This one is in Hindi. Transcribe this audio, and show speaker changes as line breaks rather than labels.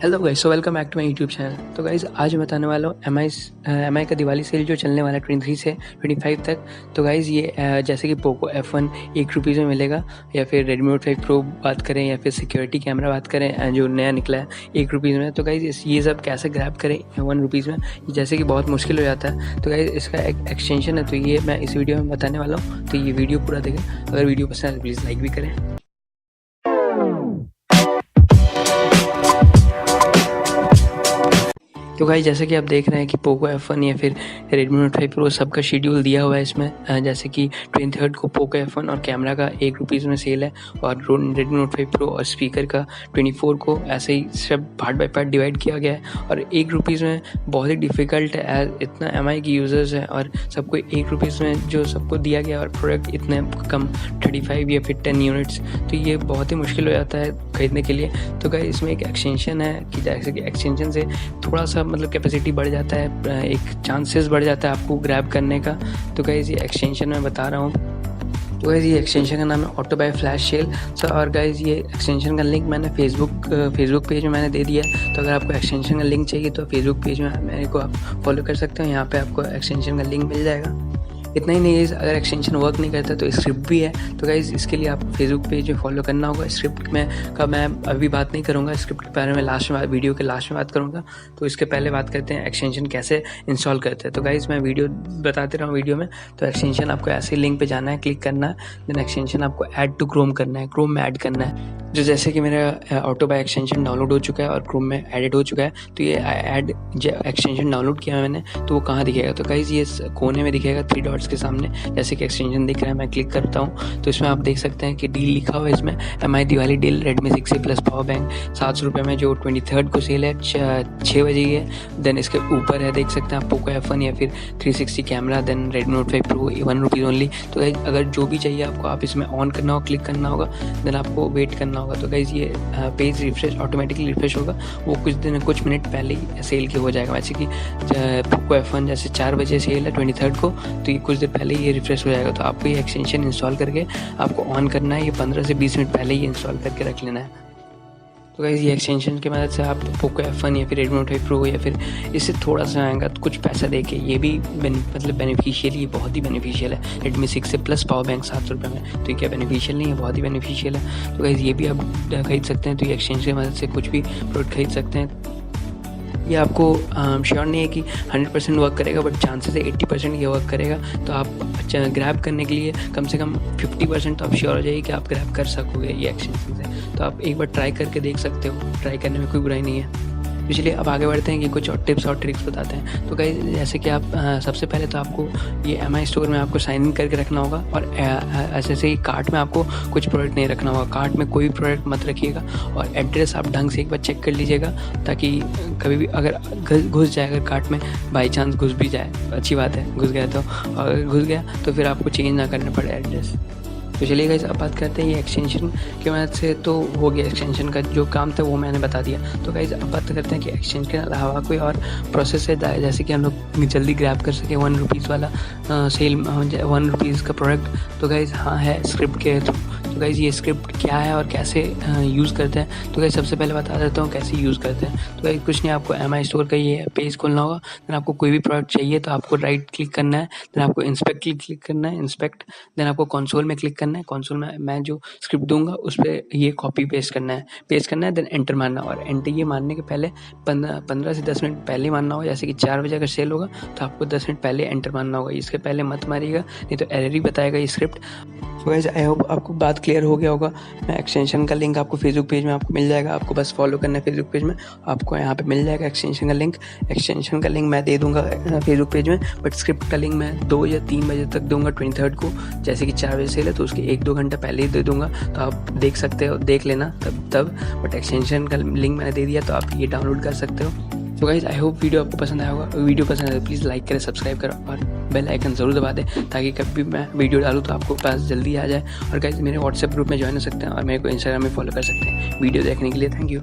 Hello guys, so welcome back to my YouTube channel. तो गाइस आज मैं बताने वाला हूँ एम आई का दिवाली सेल जो चलने वाला है 23 से 25 तक। तो गाइस ये जैसे कि पोको F1 ₹1 में मिलेगा, या फिर Redmi Note 5 Pro बात करें, या फिर सिक्योरिटी कैमरा बात करें जो नया निकला है ₹1 में। तो गाइस ये सब कैसे ग्रैब करें ₹1 में, जैसे कि बहुत मुश्किल हो जाता है। तो गाइस इसका एक एक्सटेंशन है, तो ये मैं इस वीडियो में बताने वाला हूँ। तो ये वीडियो पूरा देखें। अगर वीडियो पसंद है तो प्लीज़ लाइक भी करें। तो गाइस जैसे कि आप देख रहे हैं कि पोको F1 या फिर Redmi Note 5 Pro सबका शेड्यूल दिया हुआ है इसमें। जैसे कि 23 को पोको F1 और कैमरा का ₹1 में सेल है, और Redmi Note 5 Pro और स्पीकर का 24 को ऐसे ही सब पार्ट बाय पार्ट डिवाइड किया गया है। और ₹1 में बहुत ही डिफ़िकल्ट है, इतना MI की यूज़र्स हैं और सबको ₹1 में जो सबको दिया गया, और प्रोडक्ट इतने कम 35 या फिर 10 यूनिट्स, तो ये बहुत ही मुश्किल हो जाता है खरीदने के लिए। तो गाइस इसमें एक एक्सटेंशन है कि जैसे कि एक्सटेंशन से थोड़ा सा मतलब कैपेसिटी बढ़ जाता है, एक चांसेस बढ़ जाता है आपको ग्रैब करने का। तो गाइस ये एक्सटेंशन मैं बता रहा हूँ। तो गाइस ये एक्सटेंशन का नाम है ऑटो बाय फ्लैश सेल। और गाइस ये एक्सटेंशन का लिंक मैंने फेसबुक पेज में मैंने दे दिया है। तो अगर आपको एक्सटेंशन का लिंक चाहिए तो फेसबुक पेज में मेरे को आप फॉलो कर सकते हो, यहाँ पे आपको एक्सटेंशन का लिंक मिल जाएगा। इतना ही नहीं है, अगर एक्सटेंशन वर्क नहीं करता तो स्क्रिप्ट भी है। तो गाइस इसके लिए आपको फेसबुक पेज में फॉलो करना होगा। स्क्रिप्ट में का मैं अभी बात नहीं करूँगा, स्क्रिप्ट के बारे में वीडियो के लास्ट में बात करूँगा। तो इसके पहले बात करते हैं एक्सटेंशन कैसे इंस्टॉल करते हैं। तो गाइस मैं वीडियो बताते रहा हूँ वीडियो में। तो एक्सटेंशन आपको ऐसे लिंक पे जाना है, क्लिक करना है, देन एक्सटेंशन आपको ऐड टू क्रोम करना है, क्रोम में ऐड करना है। जो जैसे कि मेरा ऑटो बाय एक्सटेंशन डाउनलोड हो चुका है और क्रोम में एडिट हो चुका है। तो ये ऐड एक्सटेंशन डाउनलोड किया मैंने, तो वो कहाँ दिखेगा? तो गाइस ये कोने में दिखेगा 3 डॉट्स के सामने, जैसे कि एक्सटेंशन दिख रहा है। मैं क्लिक करता हूँ तो इसमें आप देख सकते हैं कि डील लिखा हुआ है इसमें, MI Diwali deal Redmi 6A Plus power bank ₹700 में, जो 23 को सेल है, 6 बजे ही है। देन इसके ऊपर है, देख सकते हैं आप, पोको F1 या फिर 360 camera, then Redmi Note 5 Pro ₹1 only. तो गाइस अगर जो भी चाहिए आपको, आप इसमें ऑन करना होगा, क्लिक करना होगा, देन आपको वेट करना होगा। तो गाइस ये पेज रिफ्रेश ऑटोमेटिकली रिफ्रेश होगा, वो कुछ मिनट पहले ही सेल के हो जाएगा। वैसे कि पोको F1 जैसे 4 बजे सेल है 23 को, तो ये कुछ देर पहले ही ये रिफ्रेश हो जाएगा। तो आपको ये एक्सटेंशन इंस्टॉल करके आपको ऑन करना है, ये 15 से 20 मिनट पहले ही इंस्टॉल करके रख लेना है। तो गाइस ये एक्सटेंशन की मदद से आप पोको F1 या फिर Redmi Note 5 Pro या फिर इससे थोड़ा सा आएगा तो कुछ पैसा दे के, ये भी मतलब बेनिफिशियल, ये बहुत ही बेनिफिशियल है। Redmi 6A Plus power bank ₹700 में, तो ये क्या बेनिफिशियल नहीं है? बहुत ही बेनिफिशियल है। तो गाइस ये भी आप खरीद सकते हैं। तो ये एक्सचेंज की मदद से कुछ भी प्रोडक्ट खरीद सकते हैं। ये आपको श्योर नहीं है कि 100% वर्क करेगा, बट चांसेस है 80% ये वर्क करेगा। तो आप ग्रैब करने के लिए कम से कम 50% तो आप श्योर हो जाइए कि आप ग्रैब कर सकोगे ये एक्सटेंशन से। तो आप एक बार ट्राई करके देख सकते हो, ट्राई करने में कोई बुराई नहीं है। तो चलिए अब आगे बढ़ते हैं कि कुछ और टिप्स और ट्रिक्स बताते हैं। तो गाइस जैसे कि आप सबसे पहले तो आपको ये MI स्टोर में आपको साइन इन करके रखना होगा, और ऐसे ही कार्ट में आपको कुछ प्रोडक्ट नहीं रखना होगा। कार्ट में कोई प्रोडक्ट मत रखिएगा, और एड्रेस आप ढंग से एक बार चेक कर लीजिएगा, ताकि कभी भी अगर घुस जाए, अगर कार्ट में बाई चांस घुस भी जाए, अच्छी बात है, घुस गया तो, अगर घुस गया तो फिर आपको चेंज ना करना पड़े एड्रेस। तो चलिए गाइस अब बात करते हैं ये एक्सटेंशन की मदद से। तो हो गया एक्सटेंशन का जो काम था वो मैंने बता दिया। तो गाइस अब बात करते हैं कि एक्सटेंशन के अलावा कोई और प्रोसेस है जैसे कि हम लोग जल्दी ग्रैब कर सके ₹1 वाला सेल ₹1 का प्रोडक्ट। तो गाइस हाँ है, स्क्रिप्ट के थ्रू। तो गाइस ये स्क्रिप्ट क्या है और कैसे यूज़ करते हैं? तो गाइस सबसे पहले बता देता हूँ कैसे यूज़ करते हैं। तो गाइस कुछ नहीं, आपको MI स्टोर का ये पेज खोलना होगा। देन आपको कोई भी प्रोडक्ट चाहिए तो आपको राइट क्लिक करना है, देन आपको इंस्पेक्ट क्लिक करना है, इंस्पेक्ट, देन आपको कंसोल में क्लिक करना है। कंसोल में मैं जो स्क्रिप्ट दूंगा उस पर ये कॉपी पेस्ट करना है, देन एंटर मारना। और एंटर ये मारने के पहले 15 से 10 मिनट पहले मारना होगा। जैसे कि 4 बजे अगर सेल होगा तो आपको 10 मिनट पहले एंटर मारना होगा, इसके पहले मत मारिएगा, नहीं तो एरर ही बताएगा ये स्क्रिप्ट। तो गाइस आई होप आपको बात क्लियर हो गया होगा। मैं एक्सटेंशन का लिंक आपको फेसबुक पेज में आपको मिल जाएगा, आपको बस फॉलो करना है फेसबुक पेज में, आपको यहाँ पे मिल जाएगा एक्सटेंशन का लिंक। एक्सटेंशन का लिंक मैं दे दूंगा फेसबुक पेज में, बट स्क्रिप्ट का लिंक मैं 2 या 3 बजे तक दूंगा 23 को। जैसे कि 4 बजे सेल है तो उसके 1-2 घंटा पहले ही दे दूंगा, तो आप देख सकते हो, देख लेना तब। बट एक्सटेंशन का लिंक मैंने दे दिया, तो आप ये डाउनलोड कर सकते हो। तो गाइस आई होप वीडियो आपको पसंद आया होगा। वीडियो पसंद आए तो प्लीज़ लाइक करें, सब्सक्राइब करो और बेल आइकन ज़रूर दबा दें, ताकि कभी भी मैं वीडियो डालूँ तो आपको पास जल्दी आ जाए। और गाइस मेरे व्हाट्सएप ग्रुप में ज्वाइन हो सकते हैं, और मेरे को इंस्टाग्राम में फॉलो कर सकते हैं। वीडियो देखने के लिए थैंक यू।